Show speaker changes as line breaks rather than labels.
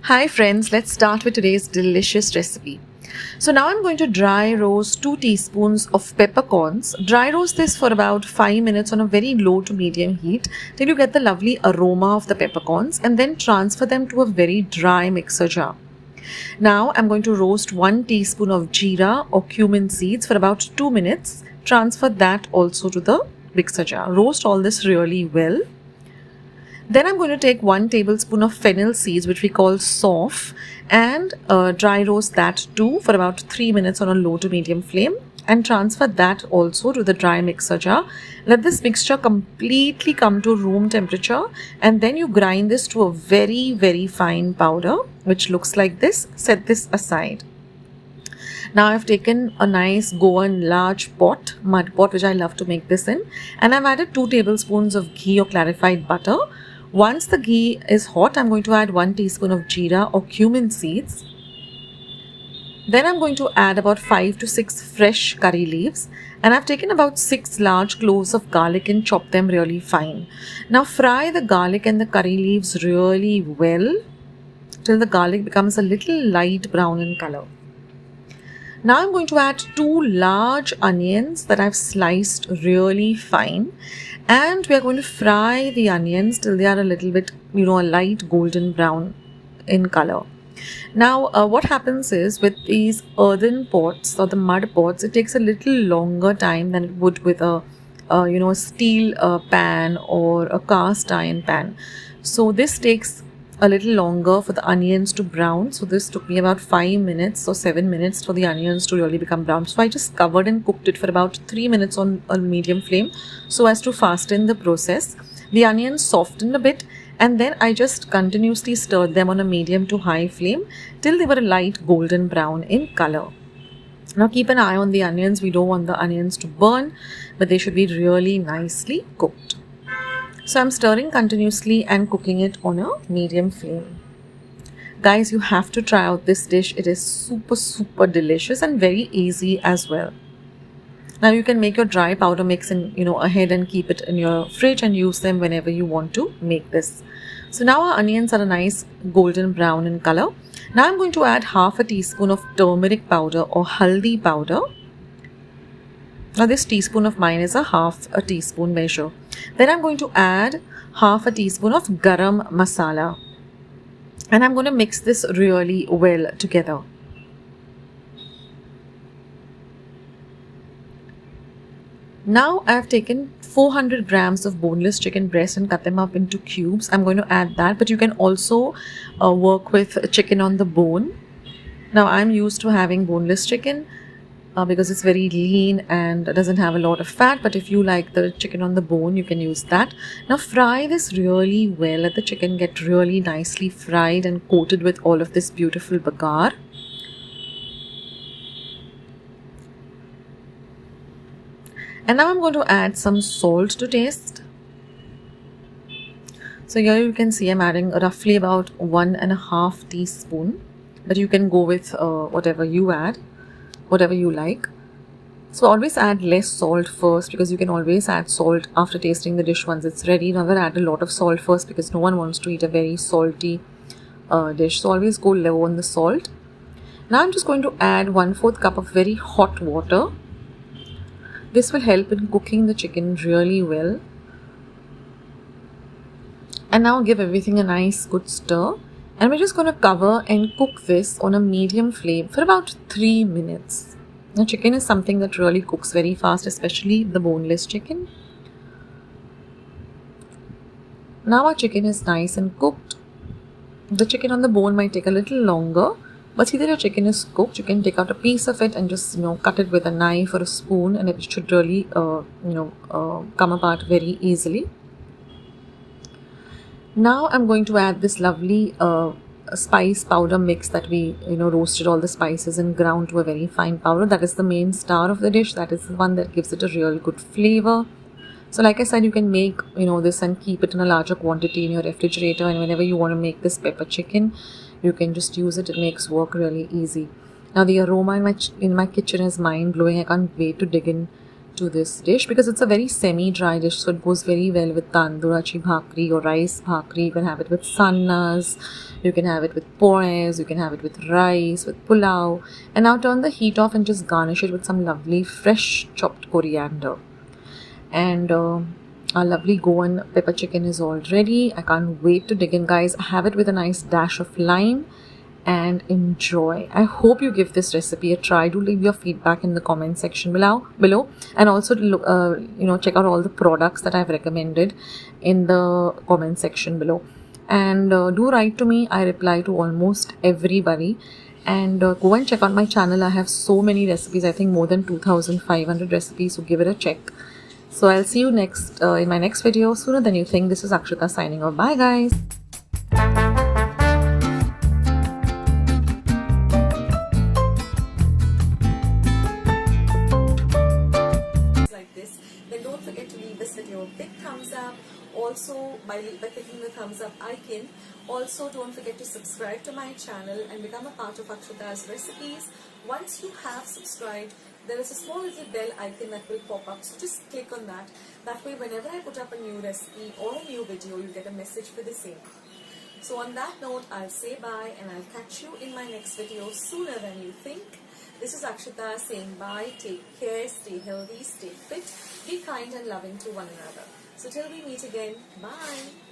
Hi friends, let's start with today's delicious recipe. So now I'm going to dry roast 2 teaspoons of peppercorns. Dry roast this for about 5 minutes on a very low to medium heat till you get the lovely aroma of the peppercorns, and then transfer them to a very dry mixer jar. Now I'm going to roast 1 teaspoon of jeera or cumin seeds for about 2 minutes. Transfer that also to the mixer jar. Roast all this really well. Then I'm going to take 1 tablespoon of fennel seeds, which we call sauf, and dry roast that too for about 3 minutes on a low to medium flame, and transfer that also to the dry mixer jar. Let this mixture completely come to room temperature, and then you grind this to a very fine powder which looks like this. Set this aside. Now I've taken a nice Goan large pot, mud pot, which I love to make this in, and I've added 2 tablespoons of ghee or clarified butter. Once the ghee is hot, I'm going to add 1 teaspoon of jeera or cumin seeds. Then I'm going to add about 5 to 6 fresh curry leaves, and I've taken about 6 large cloves of garlic and chopped them really fine. Now fry the garlic and the curry leaves really well till the garlic becomes a little light brown in color. Now I'm going to add 2 large onions that I've sliced really fine, and we are going to fry the onions till they are a little bit, a light golden brown in color. Now what happens is, with these earthen pots or the mud pots, it takes a little longer time than it would with a steel pan or a cast iron pan. So this takes a little longer for the onions to brown. So this took me about 5 minutes or 7 minutes for the onions to really become brown. So I just covered and cooked it for about 3 minutes on a medium flame so as to fasten the process. The onions softened a bit, and then I just continuously stirred them on a medium to high flame till they were a light golden brown in color. Now keep an eye on the onions. We don't want the onions to burn, but they should be really nicely cooked. So I'm stirring continuously and cooking it on a medium flame. Guys, you have to try out this dish. It is super delicious and very easy as well. Now you can make your dry powder mix ahead and keep it in your fridge and use them whenever you want to make this. So now our onions are a nice golden brown in color. Now I'm going to add half a teaspoon of turmeric powder or haldi powder. Now this teaspoon of mine is a half a teaspoon measure. Then I'm going to add half a teaspoon of garam masala, and I'm going to mix this really well together. Now I've taken 400 grams of boneless chicken breast and cut them up into cubes. I'm going to add that, but you can also work with chicken on the bone. Now I'm used to having boneless chicken because it's very lean and doesn't have a lot of fat, but if you like the chicken on the bone, you can use that. Now fry this really well. Let the chicken get really nicely fried and coated with all of this beautiful bagar. And now I'm going to add some salt to taste. So here you can see I'm adding roughly about 1.5 teaspoon, but you can go with whatever you add, whatever you like. So always add less salt first, because you can always add salt after tasting the dish once it's ready. Never add a lot of salt first, because no one wants to eat a very salty dish. So always go low on the salt. Now I'm just going to add 1/4 cup of very hot water. This will help in cooking the chicken really well. And now give everything a nice good stir. And we're just going to cover and cook this on a medium flame for about 3 minutes. Now chicken is something that really cooks very fast, especially the boneless chicken. Now our chicken is nice and cooked. The chicken on the bone might take a little longer, but see that your chicken is cooked. You can take out a piece of it and just cut it with a knife or a spoon, and it should really come apart very easily. Now I'm going to add this lovely spice powder mix that we roasted all the spices and ground to a very fine powder. That is the main star of the dish. That is the one that gives it a real good flavor. So like I said, you can make this and keep it in a larger quantity in your refrigerator, and whenever you want to make this pepper chicken, you can just use it. It makes work really easy. Now the aroma in my kitchen is mind blowing. I can't wait to dig in to this dish because it's a very semi-dry dish, so it goes very well with tandurachi bhakri or rice bhakri. You can have it with sannas, you can have it with poes, you can have it with rice, with pulao. And now turn the heat off and just garnish it with some lovely fresh chopped coriander. And our lovely Goan pepper chicken is all ready. I can't wait to dig in, guys. I have it with a nice dash of lime and enjoy. I hope you give this recipe a try. Do leave your feedback in the comment section below, and also to look, check out all the products that I've recommended in the comment section below. And do write to me. I reply to almost everybody. And go and check out my channel. I have so many recipes. I think more than 2,500 recipes. So give it a check. So I'll see you next in my next video sooner than you think. This is Akshata signing off. Bye, guys. Like this, then don't forget to leave this video a big thumbs up. Also, by clicking the thumbs up icon. Also, don't forget to subscribe to my channel and become a part of Akshata's recipes. Once you have subscribed, there is a small little bell icon that will pop up, so just click on that. That way, whenever I put up a new recipe or a new video, you get a message for the same. So on that note, I'll say bye and I'll catch you in my next video sooner than you think. This is Akshata saying bye, take care, stay healthy, stay fit, be kind and loving to one another. So till we meet again, bye.